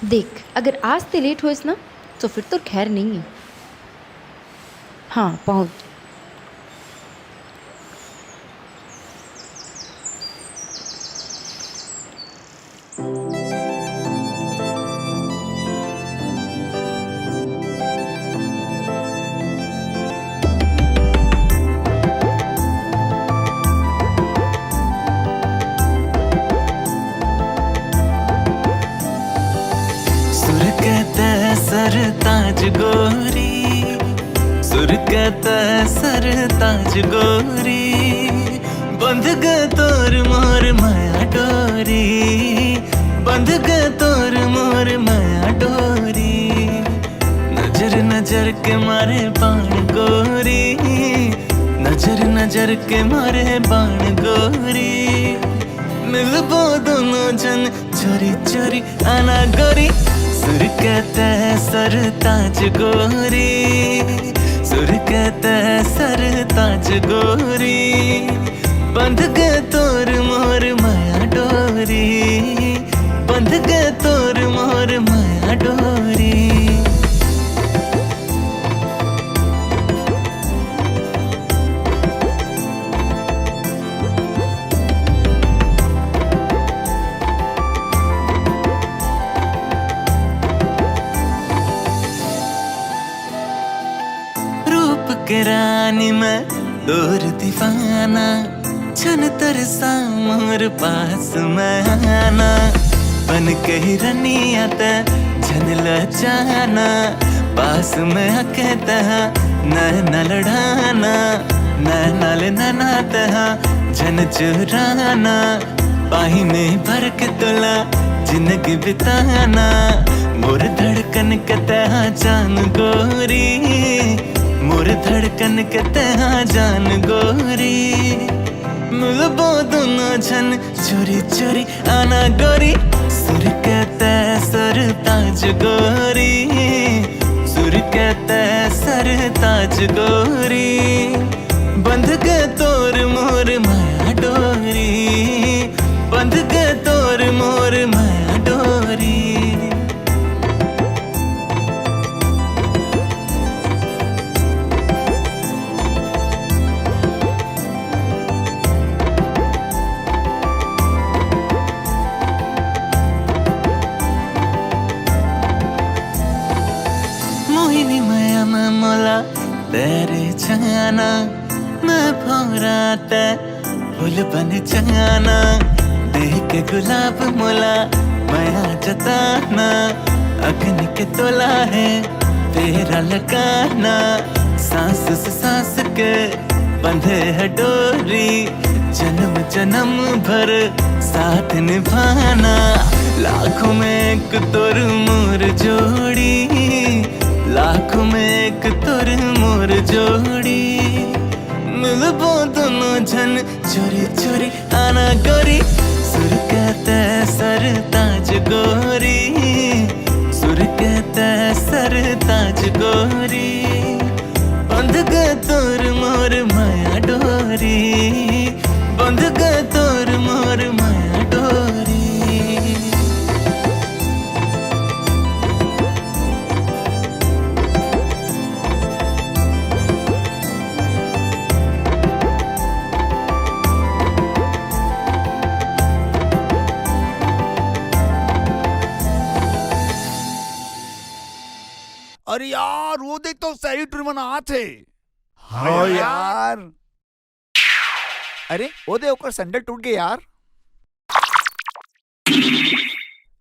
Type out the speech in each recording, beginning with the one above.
देख, अगर आज ते लेट होइस ना तो फिर तो खैर नहीं है। हाँ, पहुँच। सुर कहता है सरताज गोरी, सुर कहता है सरताज गोरी, बंध गए तोर मोर माया डोरी, बंध गए तोर मोर माया डोरी। नजर नजर के मारे बाण गोरी, नजर नजर के मारे बाण गोरी, मिलबो दोनों जन चोरी चोरी आना गोरी। सुर कहता है सरताज गोरी, सुर कहता है सरताज गोरी, बंध गए तोर मोर माया डोरी, बंध गए तोर मोर माया डोरी। के रानी में दूर दीवाना, छन तरसा मोर पास में आना, बन के हिरनिया ते झन लचाना, पास में आके तहा न लड़ाना, न लेना तहा झन चुराना, पाही में भर के तुला जिंदगी बिताना, मोर धड़कन के तहा जान गोरी, मोर धड़कन के तहा जान गोरी, मिलबो दोनों जन चोरी चोरी आना गोरी। सुर कहता है सरताज गोरी, सुर कहता है सरताज गोरी, बंध गए तोर मोर माया डोरी, बंध गए तोर मोर माया डोरी। मोहिनी माया में मोला तेरे जाना, मैं भौरा ते फूल बन जाना, देख के गुलाब मोला माया जताना, अग्नि के तोला है तेरा लगाना, सांस से सांस के बंधे है डोरी, जन्म जन्म भर साथ निभाना, लाखों में एक तोर मोर जोड़ी, लाखों में एक तोर मोर जोड़ी, मिलबो दोनों जन चोरी चोरी आना गोरी। सुर कहता है सरताज गोरी, सुर कहता है सरताज गोरी, बंध गए तोर मोर माया डोरी, बंध गए तोर मोर माया डोरी। अरे यार वो देख तो सही टूर्नामेंट हाथ है। हाँ यार, अरे वो दे ओकर सैंडल टूट गए यार।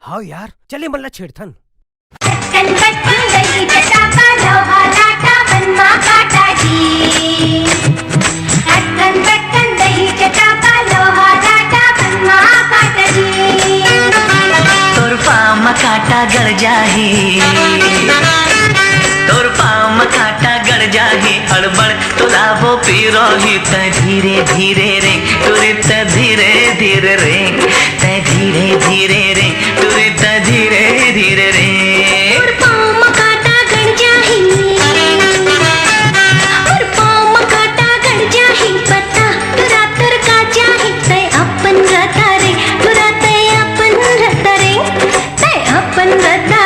हाँ यार, चले मल्ला छेड़थन। तोर पाँव में कांटा गड़ जाही, तोर पाँव में कांटा गड़ जाही, हड़बड़ तो लाभो पीरोही, तै धीरे धीरे रे तुरित धीरे धीरे रे, तै धीरे धीरे रे तुरित धीरे धीरे रे। और पाँव में कांटा गड़ जाही, और पाँव में कांटा गड़ जाही, पता तुरा तर का जाही, तै अपन रता रे, तुरा तै अपन रता रे, तै अपन रता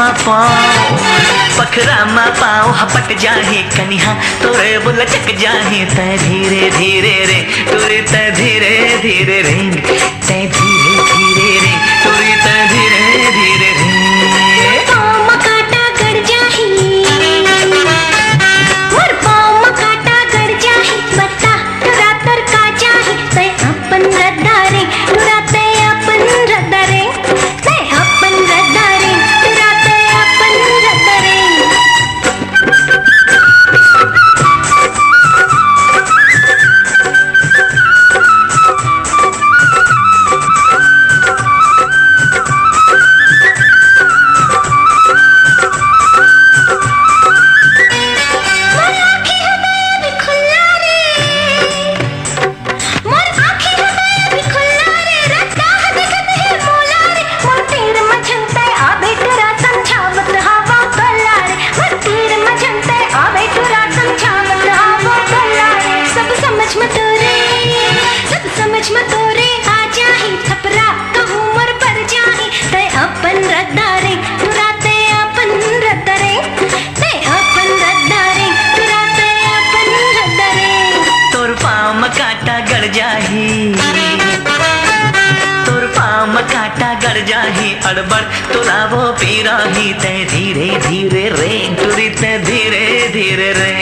मा पाओ पखरा मा पाओ हपट जाहे कनिहा तोरे बुल चक जाहे तै धीरे धीरे रे तुरी तै धीरे धीरे रे तै धीरे धीरे रे तुरी तै धीरे धीरे रे पाँव में कांटा गड़ जाही मोर पाँव में कांटा गड़ जाही बता तुरा तर का जाही तै अपन रद्दा रे तुरा तै अपन रद्दा रे तै अपन रद्दा रे तुरा तै अपन रद्दा रे अड़बड़ तुलावो पीराही तै धीरे धीरे रे तुरी तै धीरे धीरे रे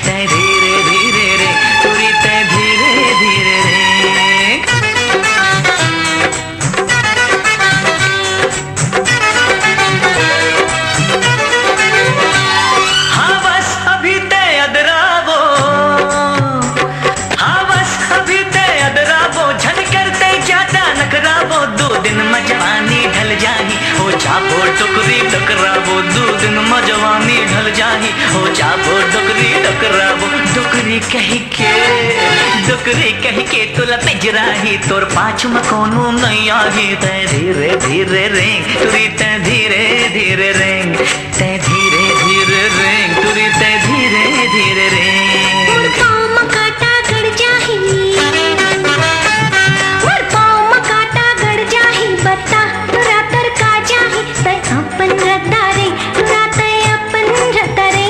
तै धीरे धीरे रे तुरी तै धीरे धीरे रे हाँ बस अभी तै अदरावो हाँ बस अभी तै अदरावो झन करते ज्यादा नखरावो 2 दिन में जवानी ढल जाही हो चापो टुकरी टकरावो 2 दिन में जवानी ढल जाही हो चापो टुकरी टकरावो डुकरी कह के तुला पिजराही तोर पाछ में कोनो नहीं आही तै धीरे धीरे रे तुरी तै धीरे धीरे रे तै धीरे धीरे रे तुरी तै धीरे धीरे रे मोर पाँव में कांटा गड़ जाही मोर पाँव में कांटा गड़ जाही बता तुरा तर का जाही तै अपन रद्दा रे तुरा तै अपन रद्दा रे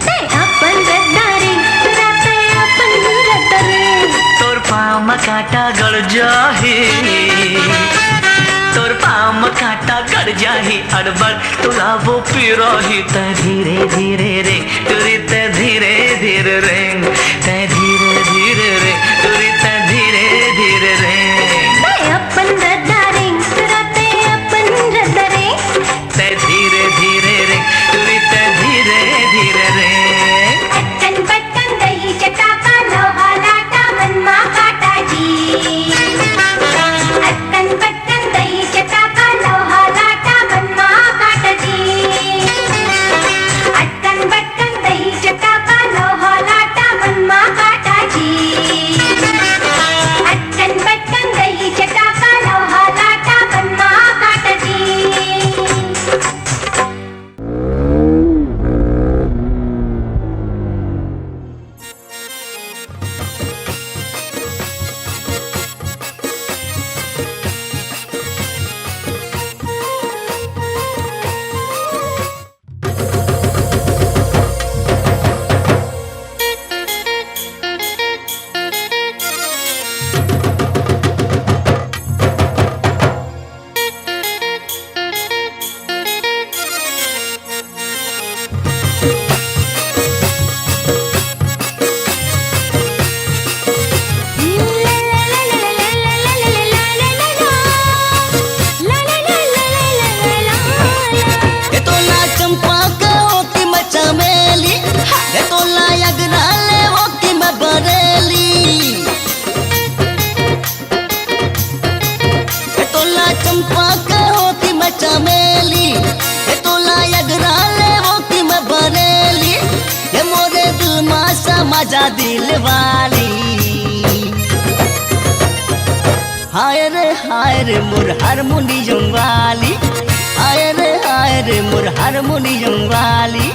तै अपन रद्दा रे तुरा तै अपन रद्दा रे तोर पाँव में कांटा गड़ जाही तोर पाँव में कांटा गड़ जाही अड़बड़ तुलावो पीराही तै धीरे धीरे रे तुरी तै धीरे धीरे रे तै धीरे धीरे रे तुरी तै धीरे धीरे रे तै अपन रद्दा रे तुरा तै अपन रद्दा रे तै धीरे धीरे रे तुरी तै धीरे धीरे रे अट्टन बट्टन दही चटाका लोहा लाटा मनमा काटा जी अट्टन बट्टन दही चटाका लोहा लाटा मनमा काटा जी अट्टन बट्टन दही चटाका लोहा लाटा मनमा काटा जी अट्टन बट्टन दही चटाका लोहा लाटा मनमा काटा जी माझा दिल वाली हाय रे मोर हारमोनियम वाली हाय रे मोर हारमोनियम वाली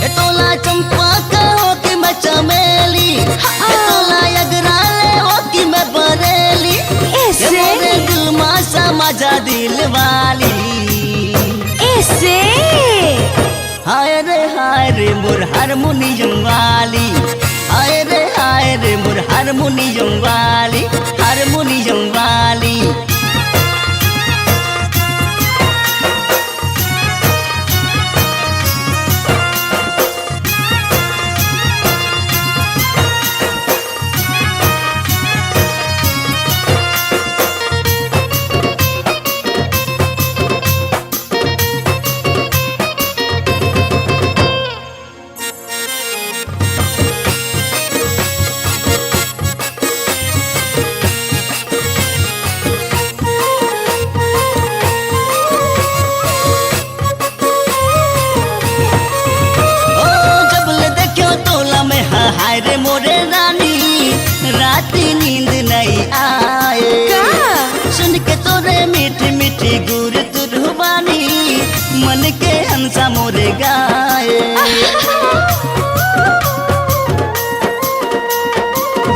ए तोला चंपा का हो कि मैं चमेली ए तोला यगराले हो कि मैं बरेली ये मोरे दिल मासा माझा दिल वाली मोर हारमोनियम वाली, हाय रे मोर हारमोनियम वाली, हारमोनियम वाली। हाय रे मोरे रानी, राती नींद नहीं आए, सुन के तोरे मीठी मीठी गुर तुरबानी, मन के हंसा मोरे गाए।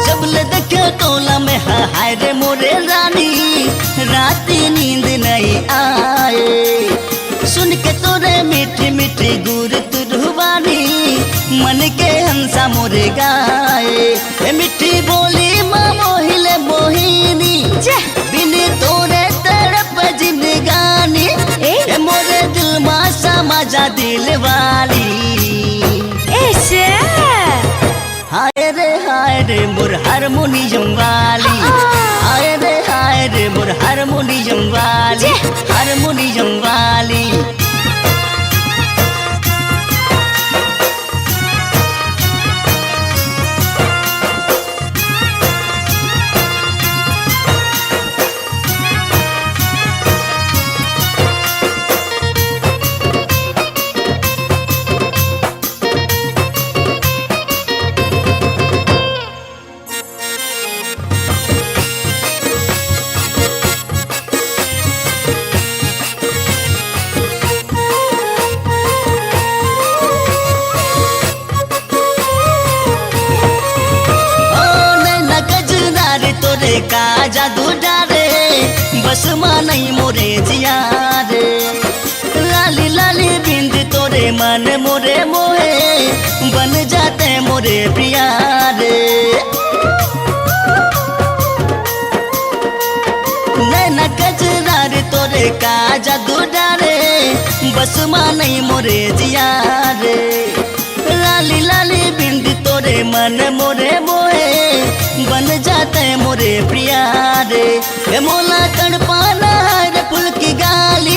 जब ले देखो तोला में हाय रे मोरे रानी, राती नींद नहीं आए, सुन के तोरे मीठी मीठी गुर तुरबानी, मन के हंसा मोरे गाए। मिठी बोली माँ मोहिले मोहिनी, बिन तोरे तड़प जिंदगानी, मोरे दिल माँ समा जा दिल वाली। हाय रे मोर हारमोनियम वाली, हाय रे मोर हारमोनियम वाली, हारमोनियम वाली। का जादू डारे बस माँ नहीं मोरे जिया रे, लाली लाली बिंद तोरे मन मोरे मोहे, बन जाते मोरे प्रिया रे। नैना कजरा रे तोरे का जादू डारे बस माँ नहीं मोरे जिया रे, लाली लाली बिंद तोरे मन मोरे मोहे, बन जाते मोरे प्रिया रे। मोला तड़पाना रे फुल की गाली,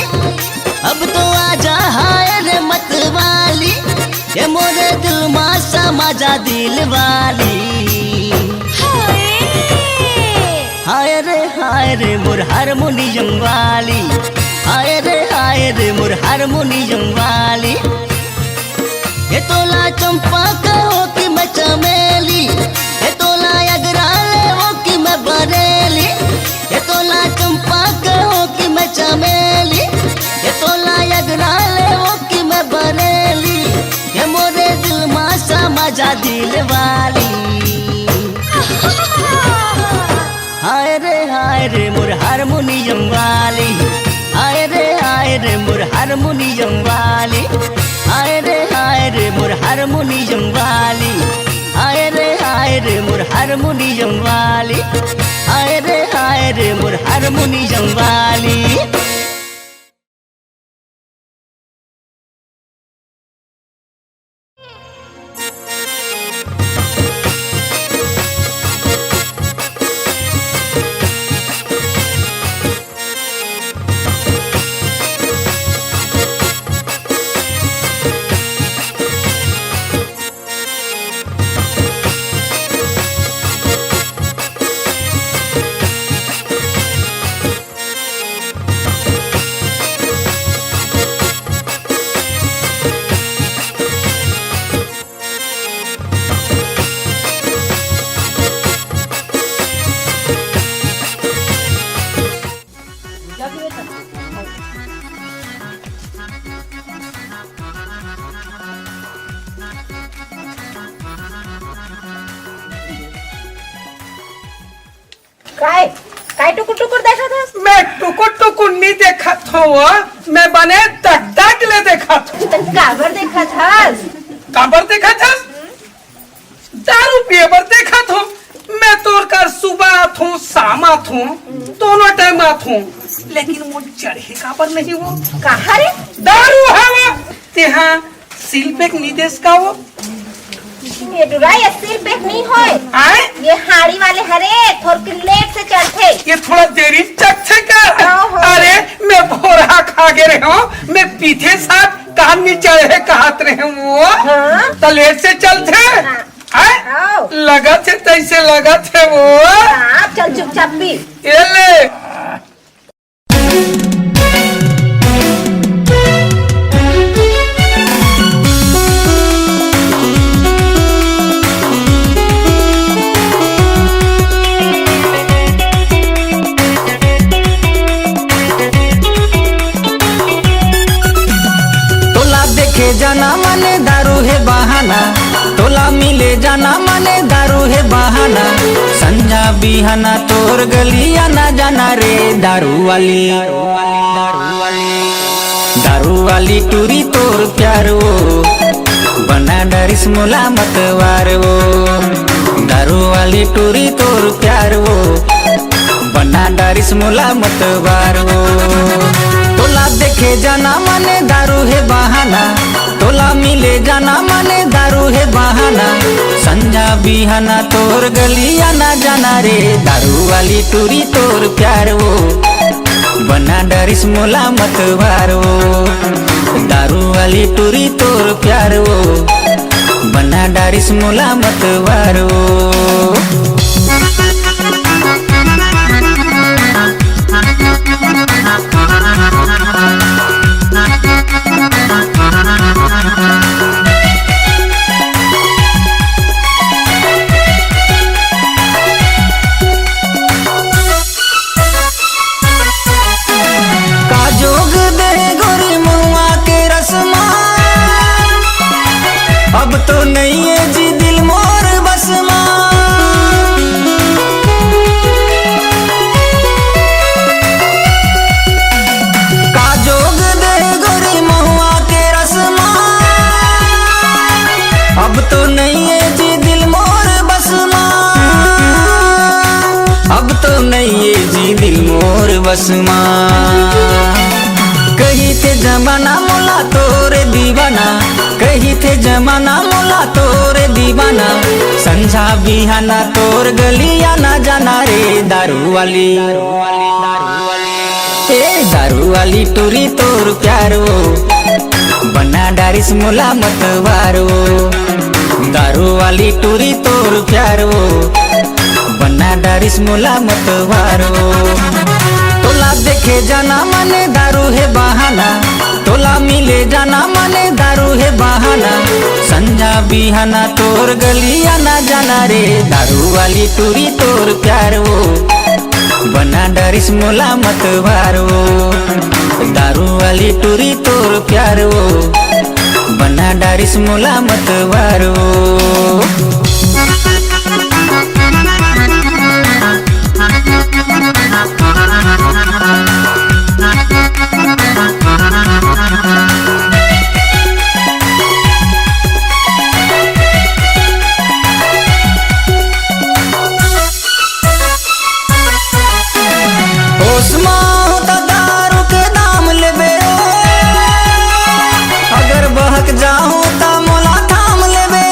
अब तो आजा हाय रे मत वाली, ये मोरे दिल माँ समा जा दिल वाली। हाय रे मोर हारमोनियम वाली, हाय रे मोर हारमोनियम वाली। ये तोला चंपा कहो कि मैं चमेली, ये तोला अगराले हो कि मैं बरेली, ये तोला चंपा कहो कि मैं चमेली, ये तोला अगराले हो कि मैं बरेली, ये मोरे दिल माँ समा जा दिल वाली। हाय रे मोर हारमोनियम वाली, हाय रे मोर हारमोनियम वाली, हाय रे मोर हारमोनियम वाली, हाय रे मोर हारमोनियम वाली, हाय रे मोर हारमोनियम वाली। काय काय टुकुर टुकुर देखा था? मैं टुकुर टुकुर नहीं देखा था, मैं बने तक ले देखा था। काबर देखा था? काबर माथू दोनों टाइम माथू लेकिन वो चढ़े का पर नहीं वो कहा रे दारू है वो तेहा शिल्प निदेश का वो ये डुराई सिर पे नहीं होए आए ये हाड़ी वाले हरे थोड़ के लेट से चढ़ते ये थोड़ा देरी चखते का ओहो। अरे मैं भोरा खा गे रहे हूँ मैं पीछे साथ कान में चढ़े कहत रहे वो हाँ। तो लेट से चलते आए आओ लगा थे तैसे लगा थे वो आप चल चुपचाप पी ये ले जाना माने दारू है बहाना तोला मिले जाना माने दारू है बहाना संजा बिहाना तोर गलिया ना जाना रे दारू वाली टूरी तोर प्यार वो बना डरिस मोला मतवार वो दारू वाली टूरी तोर प्यार वो बना डरिस मोला मतवार वो तोला देखे जाना माने दारू है बहाना तोला मिले जाना माने दारू है बहाना संजा बिहाना तोर गलिया ना जाना रे दारू वाली टूरी तोर प्यार वो बना डरिस मोला मतवार वो दारू वाली टूरी तोर प्यार वो बना डरिस मोला मतवार वो अब तो नहीं है जी दिल मोर बस का जोग दे गोरी महुआ के रसमा अब तो नहीं है जी दिल मोर बस अब तो नहीं है जी दिल मोर बस कही थे जमाना मोला तोरे दीवाना कही थे जमाना मोला तोरे दीवाना संझा बिहाना तोर गलिया ना जाना रे दारू वाली दारू वाली टूरी तोर प्यार वो बना डारिस मोला मतवार वो दारू वाली टूरी तोर प्यार वो बना डारिस मोला मतवार वो तोला देखे जाना माने दारू है बहाना तोला मिले जाना माने दारू है बहाना संजा बिहाना तोर गलिया ना जाना रे दारू वाली टूरी तोर प्यार वो बना डरिस मोला मतवार वो दारू वाली टूरी तोर प्यार वो बना डरिस मोला मतवार वो अगर बहक जाऊं ता मोला थाम लेबे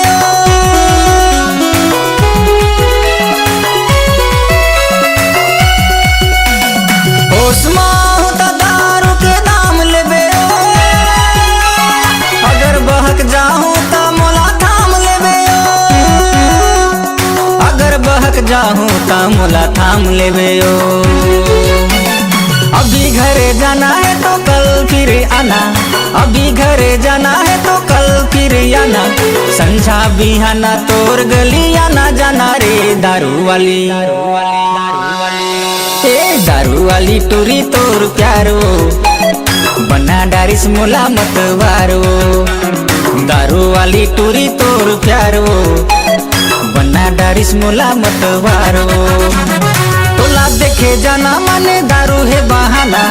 होश में ता दारू के दाम लेबे अगर बहक जाऊं ता मोला थाम लेबे अगर बहक जाऊं ता मोला थाम लेबे अभी घरे जाना है तो कल फिर आना अभी घरे जाना है तो कल फिर आना संझा बिहाना तोर गलिया ना जाना रे दारू वाली दारू वाली टूरी तोर प्यार वो बना डारिस मोला मतवार वो दारू वाली टूरी तोर प्यार वो बना डारिस मोला मतवार वो तोला देखे जाना माने दारू है बहाना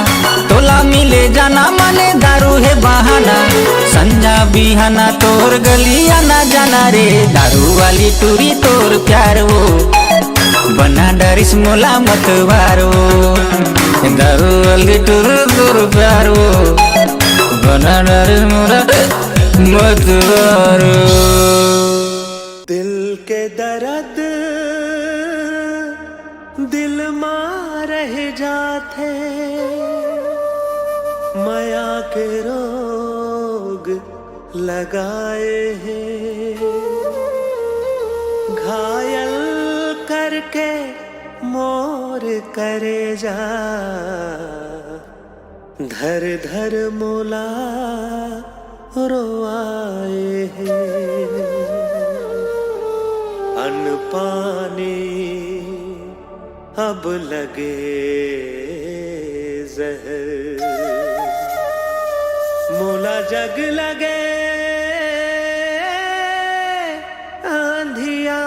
तोला मिले जाना माने दारू है बहाना संजा बिहाना तोर गलिया ना जाना रे दारू वाली टूरी तोर प्यार वो बना डरिस मोला मतवारो दारू वाली टुर टुर प्यारो बना डरिस मोला मतवारो दिल के दर्द दिल मां रह जाते माया के रोग लगाए हैं घायल करके मोर करे जा धर धर मोला रोआए हैं अन्न पानी अब लगे जहर मोला जग लगे आंधिया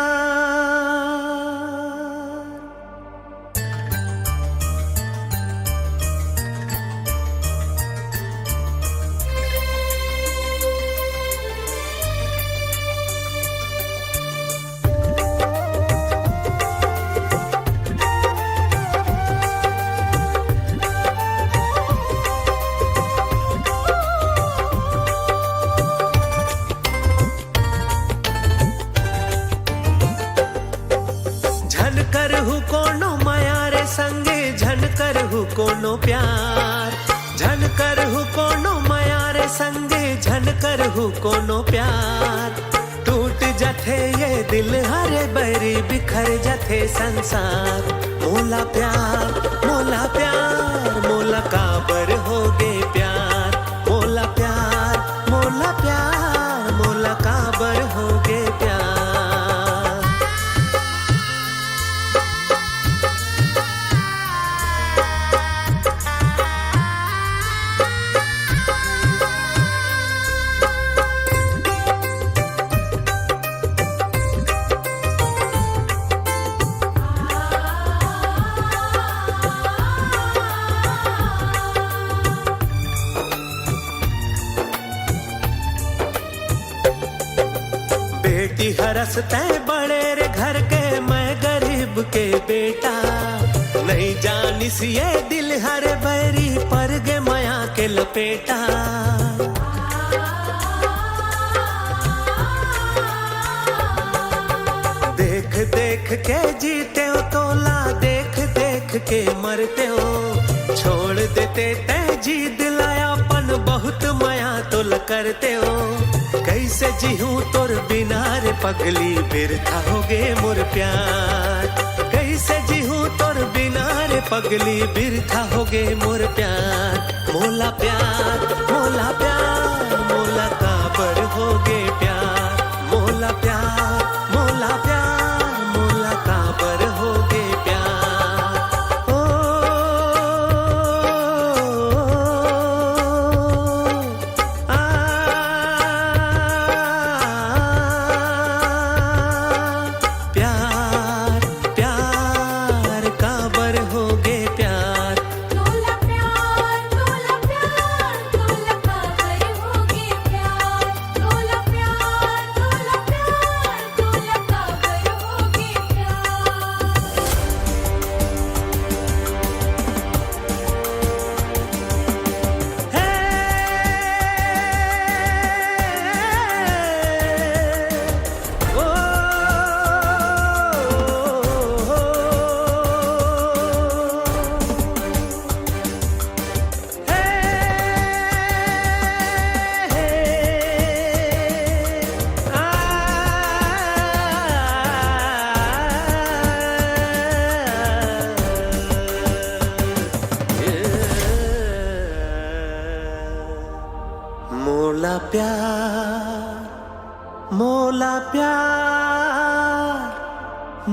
कोनो प्यार झन कर हु कोनो माया रे संगे झन कर हु कोनो प्यार टूट जथे ये दिल हरे बरी बिखर जथे संसार मोला प्यार मोला काबर हो गे प्यार मोला प्यार मोला काबर हो गे प्यार हरसते बड़े रे घर के मैं गरीब के बेटा नहीं जानिस ये दिल हरे बैरी पर गे माया के लपेटा देख देख के जीते हो तोला देख देख के मरते हो छोड़ देते तय जी दिलायापन बहुत माया तोल करते हो कैसे जीहूं तोर बिना रे पगली बिरथा होगे मोर प्यार कैसे जीहूं तोर बिना रे पगली बिरथा होगे मोर प्यार मोला काबर होगे प्यार मोला काबर होगे प्यार ओ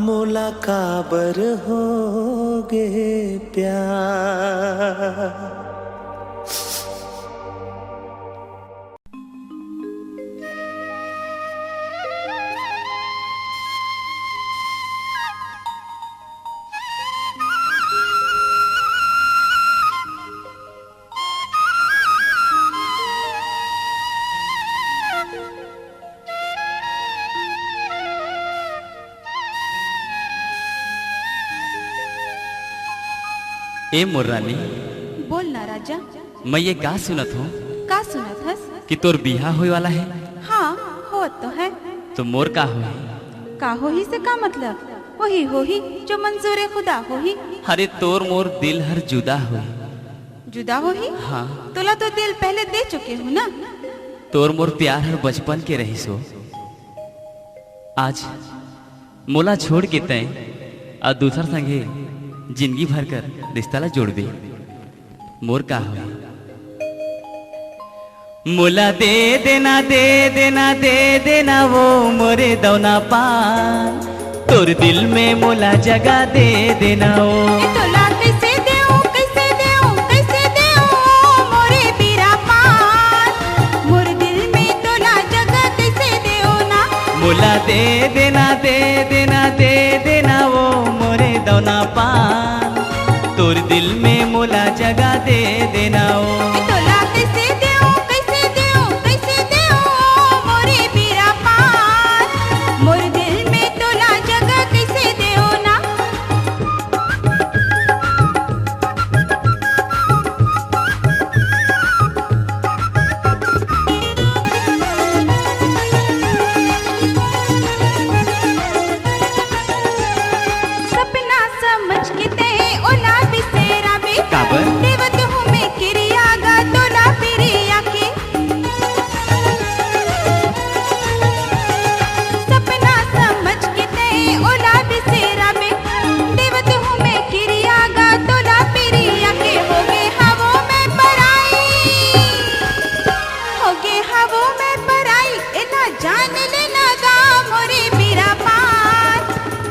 मोला काबर होगे प्यार ए मोर रानी, बोल ना राजा, मैं ये का सुनत हूँ का सुनत हस? कि तोर बिहा होए वाला है। हाँ हो तो है। तो मोर का होए? का हो ही से का मतलब? वही हो ही जो मंजूर खुदा हो ही। अरे तोर मोर दिल हर जुदा होए। जुदा हो ही? हाँ। तोला तो दिल पहले दे चुके हूँ ना। तोर मोर प्यार हर बचपन के रही सो। आज मोला छोड़ के तय और दूसर संगे जिंदगी भर कर रिश्ता ला जोड़बे। मोर का होए? मोला दे देना दे देना दे देना वो मोरे दौना पान, तोर दिल में मोला जगह दे देना वो। तोला कैसे देऊं कैसे देऊं कैसे देऊं मोरे बीरा पान, मोर दिल में तोला जगह कैसे देओ ना। मोला दे देना दे देना दे देना वो मोरे दौना पान, तोर दिल में मोला जगह दे देना वो। तोला कैसे देऊं कैसे देऊं कैसे देऊं मोरे बीरा पान, मोर दिल में तोला जगह कैसे देओ ना। सपना समझ के ते ओला बिसेरा बे काबर? देवत हूँ मैं किरिया गा तोला पिरिया के। सपना समझ के ते ओला बिसेरा बे देवत हूँ मैं किरिया गा तोला पिरिया के। हो गे हवो में पराई, हो गे हवो में पराई, इना जान लेना गा मोरे बीरा पान,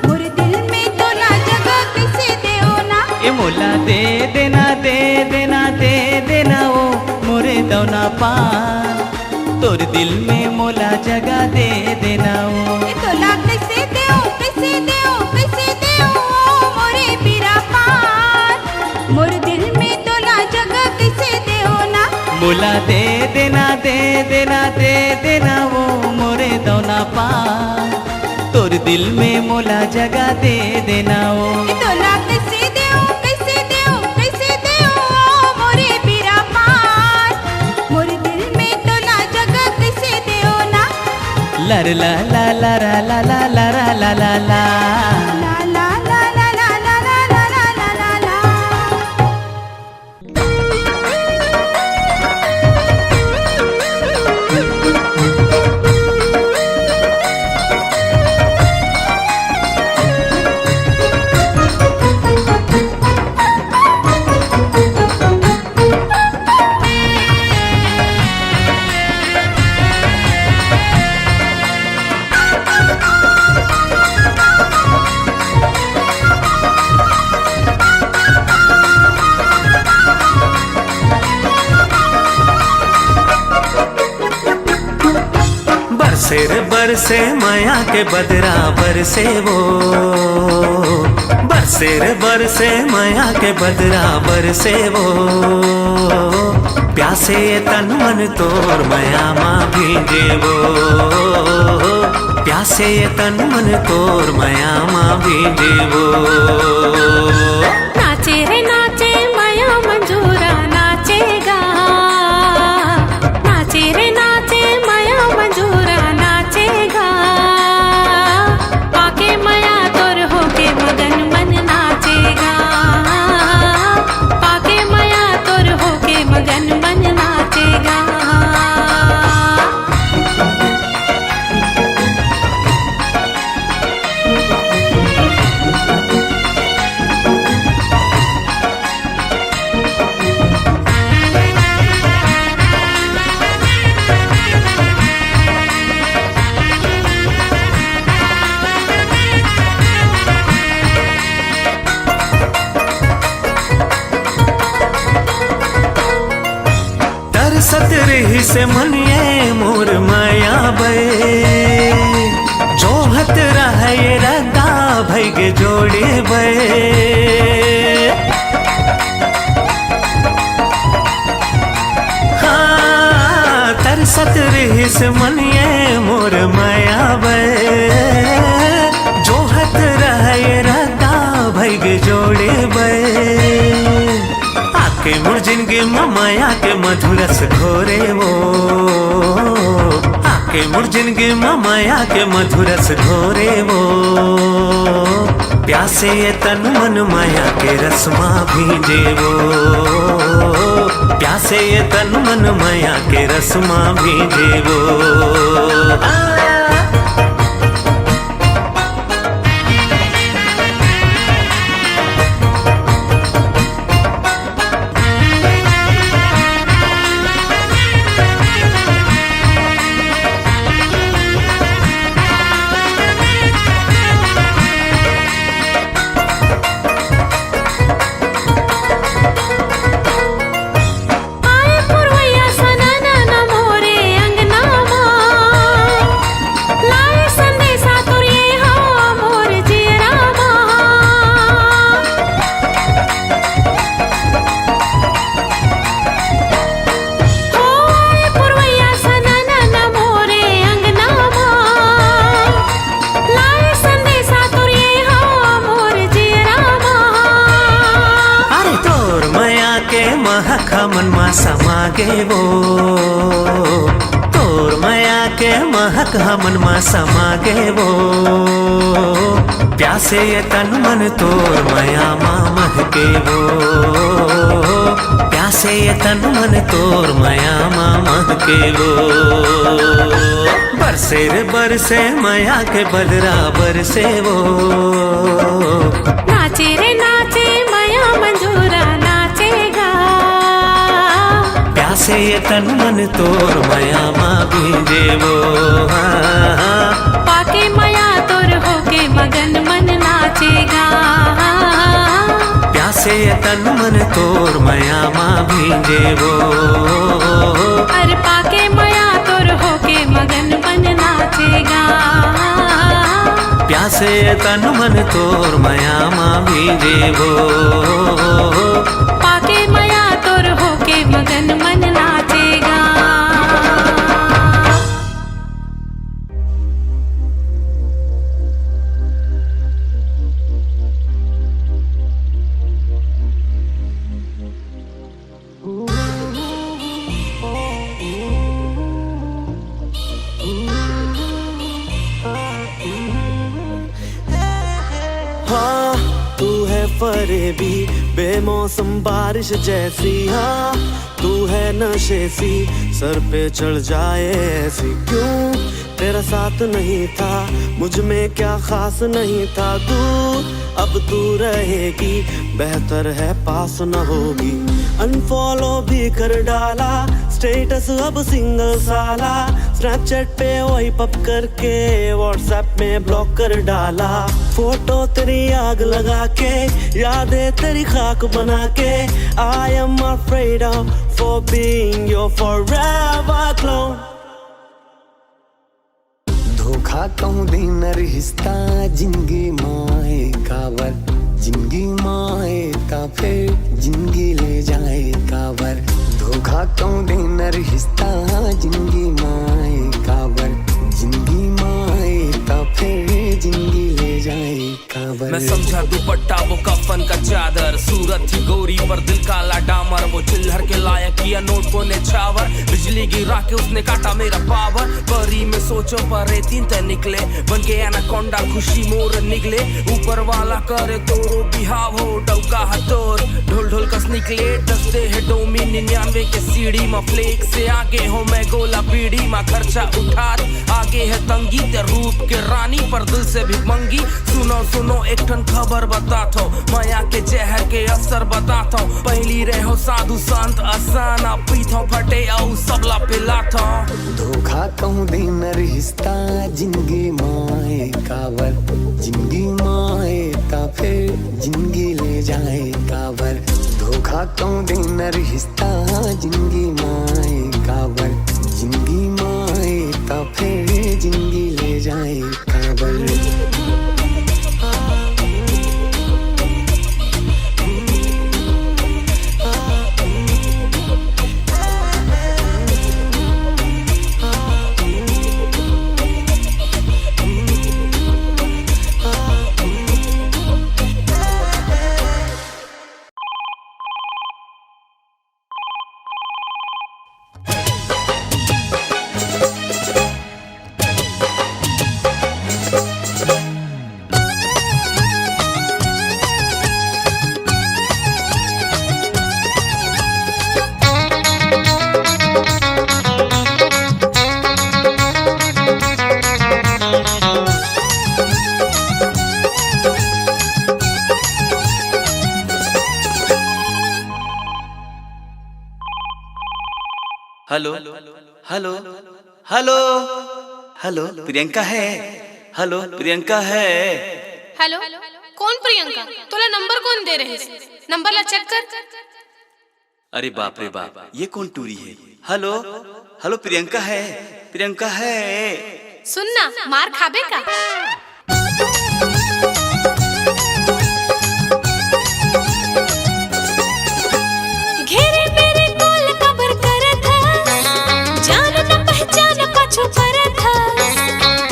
मोर दिल में तोला जगह कैसे देओ ना। ए मोला दे देना दे देना दे देना वो मोरे दौना पान, तोर दिल में मोला जगह दे देना वो। ए तोला कैसे देओ कैसे देओ कैसे देओ मोरे बीरा पान, मोर दिल में तोला जगह कैसे देओ ना। मोला दे देना दे देना दे देना वो मोरे दौना पान, तोर दिल में मोला जगह दे देना वो। ए तोला कैसे देओ कैसे देओ कैसे देओ मोरे बीरा पान, मोर दिल में तोला जगह कैसे देओ ना। लर ला ला ला ला ला ला ला ला ला ला ला। ला ला ला ला ला ला ला ला ला ला ला ला। बरसे रे बरसे माया के बदरा बरसे वो, बरसे रे बरसे माया के बदरा बरसे वो। प्यासे तन मन तोर माया माँ भीगे वो, प्यासे तन मन तोर माया माँ भीगे वो। नाचे रे नाचे माया मंजूरा नाचेगा, नाचे रे नाचे माया मंजूरा नाचेगा। पाके माया तोर होके मगन मन नाचेगा, पाके माया तोर होके मगन मन नाचेगा। तरसत रही से मनिए मोर माया बे, जोहत रहे ये रदा भैगे जोड़े बे। हाँ तरसत रही से मनिए मोर माया बे, जोहत रहे ये रदा भैगे जोड़े बे। माया के मधुरस घोरे वो, आके मोर जिंदगी माया के मधुरस घोरे वो। प्यासे ये तन मन माया के रसमा भीजे वो, प्यासे ये तन मन माया के रसमा भीजे वो। मन मा समागे वो, तोर माया के महक हमन मा समागे वो। प्यासे ये तन मन तोर माया मा महके वो, प्यासे ये तन मन तोर माया मा महके वो। बरसे रे बरसे माया के बदरा बरसे वो, नाचे रे नाचे माया मंजूरा नाचेगा। प्यासे ये तन मन तोर माया मा भीजे वो, पाके माया तोर होके मगन मन नाचेगा। प्यासे ये तन मन तोर माया मा भीजे वो, अरे पाके माया तोर होके मगन मन नाचेगा। प्यासे ये तन मन तोर माया मा भीजे वो, पाके माया तोर होके मगन मन नाचेगा। हाँ तू है फरेबी बेमौसम बारिश जैसी, हाँ तू है नशे सी सर पे चढ़ जाए ऐसी। क्यों तेरा साथ नहीं था मुझ में क्या खास नहीं था, तू अब तू रहेगी बेहतर है पास न होगी। अनफॉलो भी कर डाला स्टेटस अब सिंगल साला, स्नैपचैट पे वाइप अप करके व्हाट्सएप में ब्लॉक कर डाला। फोटो तेरी आग लगा के यादें तेरी खाक बना के, I am afraid of for being your forever clone। धोखा कहूँ दिन रिश्ता जिंदगी माए कावर, जिंदगी माए का फिर जिंदगी ले जाए कावर। धोखा कहूँ दिन रिश्ता जिंदगी माए कावर, जिंदगी माए का फिर जिंदगी ले जाए कावर। मैं समझा दुपट्टा वो कफन का चादर, सूरत थी गोरी पर दिल काला डामर। वो चिल्हर के लायक किया नोट को ने छावर, बिजली गिरा के उसने काटा मेरा पावर। परी में सोचो पर तीन ते निकले बन के एनाकोंडा खुशी मोर निकले। ऊपर वाला करे तोरो बिहाव हो डौका हथोर, ढोल ढोल कस निकले दसते है डोमी 99 के सीढ़ी मा। फ्लेक से आगे हो मैं गोला पीढ़ी मा, खर्चा उठार आगे है तंगी ते रूप के रानी पर दिल से भी मंगी। सुनो सुनो एक ठन खबर बताता हूँ, माया के जहर के असर बताता हूँ। पहली रहो साधु संत असाना पीठों फटे औ सबला पिलाता। धोखा कहूँ दिन रिश्ता जिंदगी माए कावर, जिंदगी माए का फिर जिंदगी ले जाए कावर। धोखा कहूँ दिन रिश्ता जिंदगी माए कावर, जिंदगी माए का फिर जिंदगी ले जाए कावर। Hello hello hello hello Priyanka है? हेलो प्रियंका है? हेलो कौन प्रियंका? तोला नंबर कौन दे रहे? नंबर ला चेक कर। अरे बाप रे बाप, ये कौन टूरी है? हेलो हेलो प्रियंका है? प्रियंका है? सुनना, मार खाबे का? घेरे मेरे कोल कबर करत है, जान न पहचान पाछो परत है।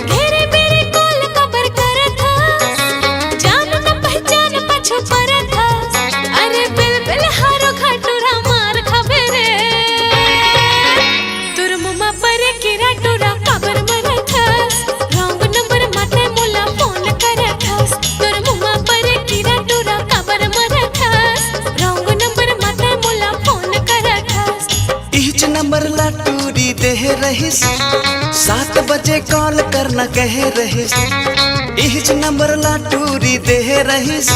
घेरे मेरे कोल कबर करत है, जान न पहचान पाछो परत है। अरे बिल हारो घाटुरा मार खाबे रे, तुर मुमा पर किरा टुरा कबर मरत है। रॉन्ग नंबर माते मोला फोन करत है, तुर मुमा पर किरा टुरा कबर मरत है। रॉन्ग नंबर माते मोला फोन करत है। इच नंबर ला टूरी देह रहिस, 7 बजे कॉल करना कह रहिस। इच नंबर ला टूरी देह रहिस,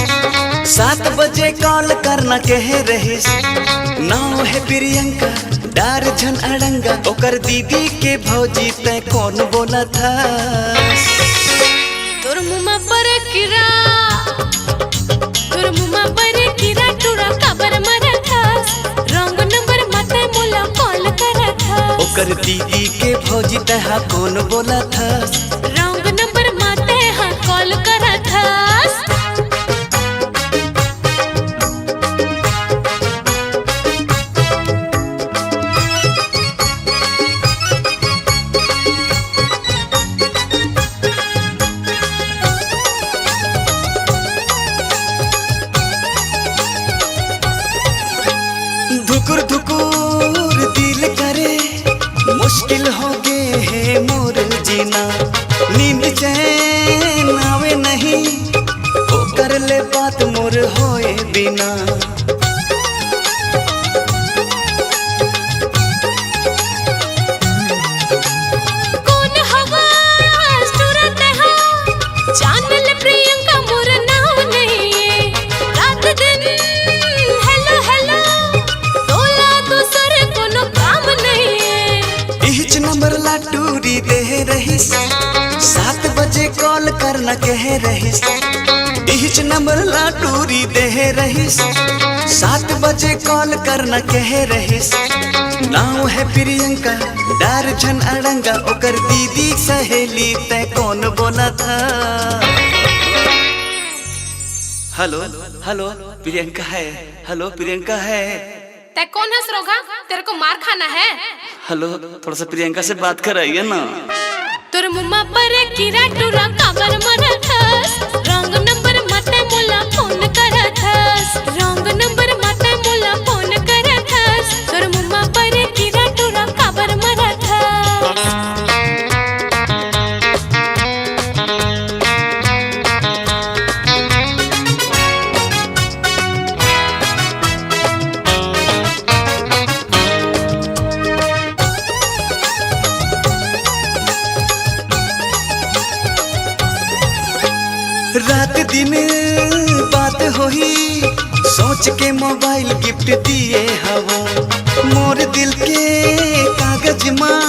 7 बजे कॉल करना कह रहिस। नाव है प्रियंका, डार झन अड़ंगा, ओकर दीदी के भौजी तै कौन बोला था? तुर मुमा पर किरा, तुर मुमा पर किरा टुरा कबर मरत है। रॉन्ग नंबर माते मोला कॉल करत है। ओकर दीदी के भौजी तहा कौन बोला था? रॉन्ग नंबर माते हाँ कॉल करत है। धुकुर धुकुर दिल करे, मुश्किल हो गए है मोर जीना। नींद चैन आवे नहीं, ओ कर ले बात मोर होए बिना। कौन हवा तुरंत है, जान ले प्रियंका मोर नाम नहीं है। रात दिन हेलो हेलो, तोला दूसरे कोनो काम नहीं है। इच नंबर ला टूरी देह रहिस, 7 बजे कॉल करना कह रहिस। इच नंबर ला टूरी देह रहिस, 7 बजे कॉल करना कह रहिस। नाव है प्रियंका, डार झन अड़ंगा, ओकर दीदी सहेली तै कौन बोला था? हेलो हेलो प्रियंका है? हेलो प्रियंका है? तै कौन है सरोगा? तेरे को मार खाना है? हेलो थोड़ा सा प्रियंका से बात कराइए ना। तुर मुमा पर किरा टुरा कबर मरत है। रॉन्ग नंबर माते मोला फोन करत है। रॉन्ग नंबर माते मोला फोन करत है। तुर मुमा पर किरा टुरा कबर मरत है। रात दिन बात होई, सोच के मोबाइल गिफ्ट दिए हवो। मोर दिल के कागज माँ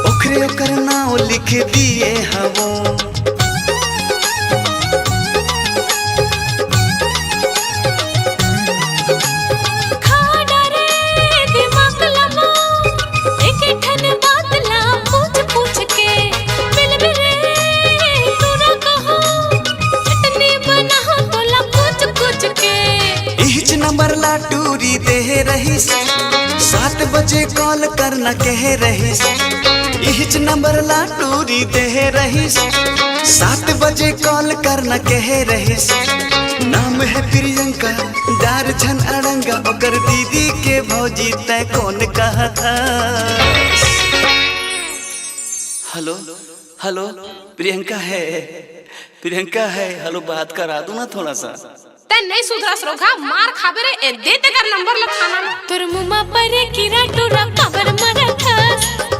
ओखरे ओकर नाम लिख दिए हवो। खाड़ा रे दिमाग लमा, एक ठन बात ला पूछ पूछ के। मिल रे तोरा कहो, चटनी बना तोला कुछ कुछ के। इच नंबर ला टूरी देह रहिस, 7 बजे कॉल करना कह रहिस। इच नंबर ला टूरी देह रहिस, 7 बजे कॉल करना कह रहिस। नाम है प्रियंका, डार झन अड़ंगा, ओकर दीदी के भौजी तै कौन कहा था? हेलो हेलो प्रियंका है? प्रियंका है? हेलो बात करा दो ना थोड़ा सा। तै नहीं सुधरा सरोगा, मार खाबे रे। ए दे ते कर नंबर ला खाना में। तुर मुमा पर किरा टुरा कबर मरत है।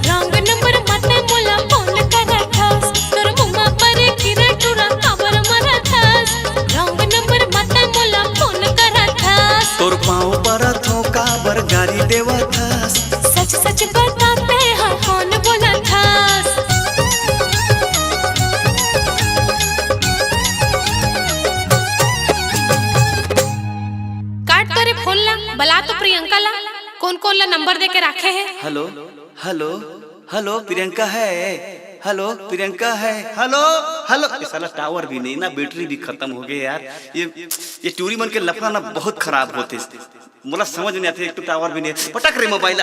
रॉन्ग नंबर माते मोला फोन करत है। तुर मुमा पर किरा टुरा कबर मरत है। रॉन्ग नंबर माते मोला फोन करत है। तोर पाँव पर थोका बर गाड़ी देवा था। सच सच बता हेलो हेलो हेलो प्रियंका है, हेलो प्रियंका है, हेलो हेलो। ये साला टावर भी नहीं ना, बैटरी भी खत्म हो गए यार। ये टूरी मन के लफड़ा ना बहुत खराब होते, मुझे समझ नहीं आते। एक तो टावर भी नहीं, पटक रे मोबाइल।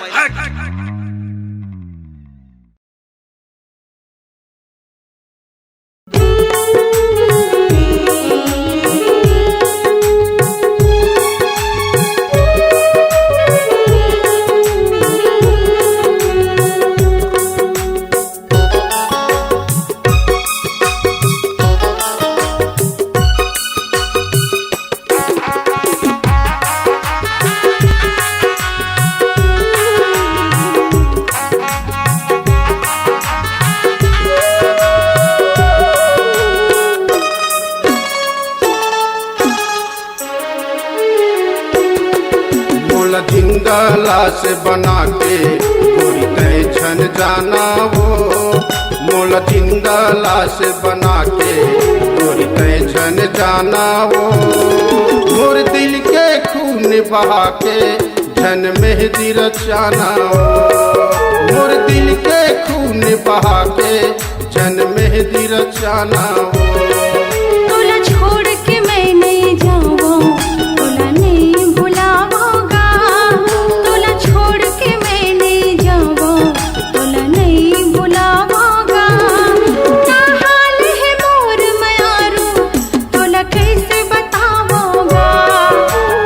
से बना के गोरी तय छन जाना वो, मोला जिंदा से बना के गोरी तय छन जाना वो। मोर दिल के खून बहा के झन मेहंदी रचाना वो, मोर दिल के खून बहा के झन मेहंदी रचाना वो। तोला छोड़ के मैं नहीं जाऊँ, तोला नहीं भुलाऊंगा, तोला छोड़ के मैं नहीं जाऊँ, तोला नहीं भुलाऊंगा। क्या हाल है मोर मयारू, तोला कैसे बताऊंगा।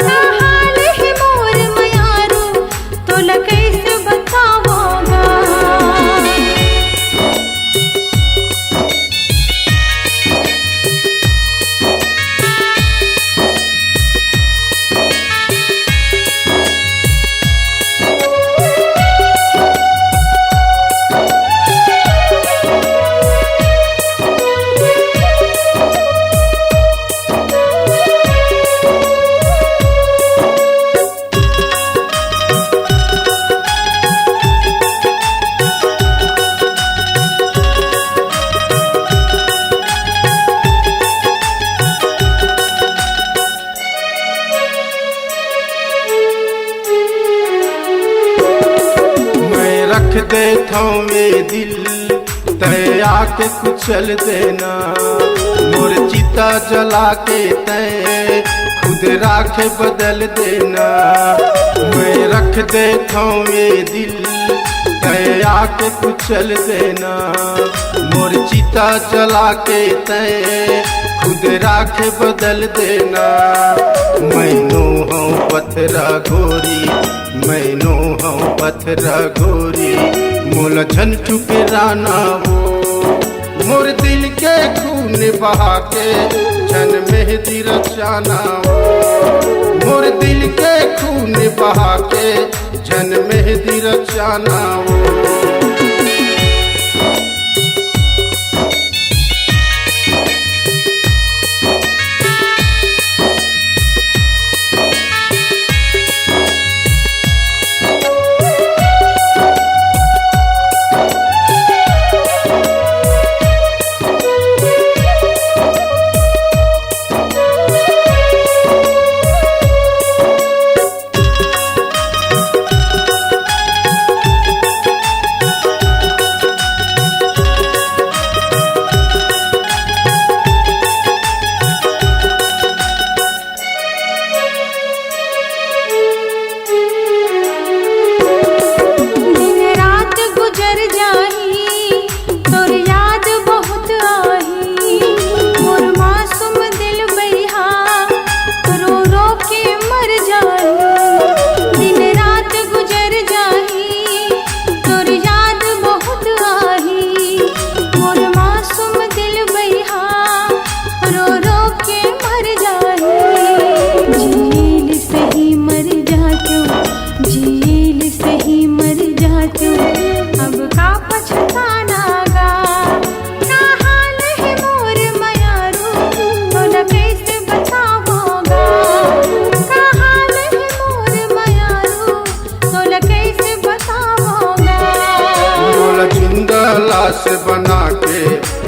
क्या हाल है मोर मयारू, तोला कैसे बताऊंगा। देता हूँ ये दिल तय आके कुचल देना, मोर चिता जला के तय खुद राखे बदल देना। मैं रख देता हूँ ये दिल तय आके कुचल देना, मोर चिता जला के तय खुद राखे बदल देना। मैनू हूँ पथरा गोरी, मैनू हूँ पथरा गोरी, मोला झन ठुकराना वो। मोर दिल के खून बहा के झन मेहंदी रचाना वो, मोर दिल के खून बहा के झन मेहंदी रचाना वो। लाश बना के,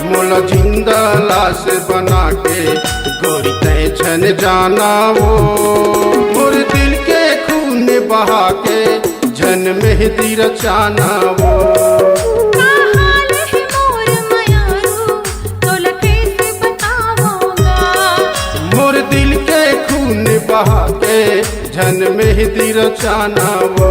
मोला जिंदा लाश बना के गोरी तय छन जाना वो। मोर दिल के खून बहा के झन मेहंदी रचाना वो हाल है मोर मयारू तोला कैसे बताऊंगा मोर दिल के खून बहा के झन मेहंदी रचाना वो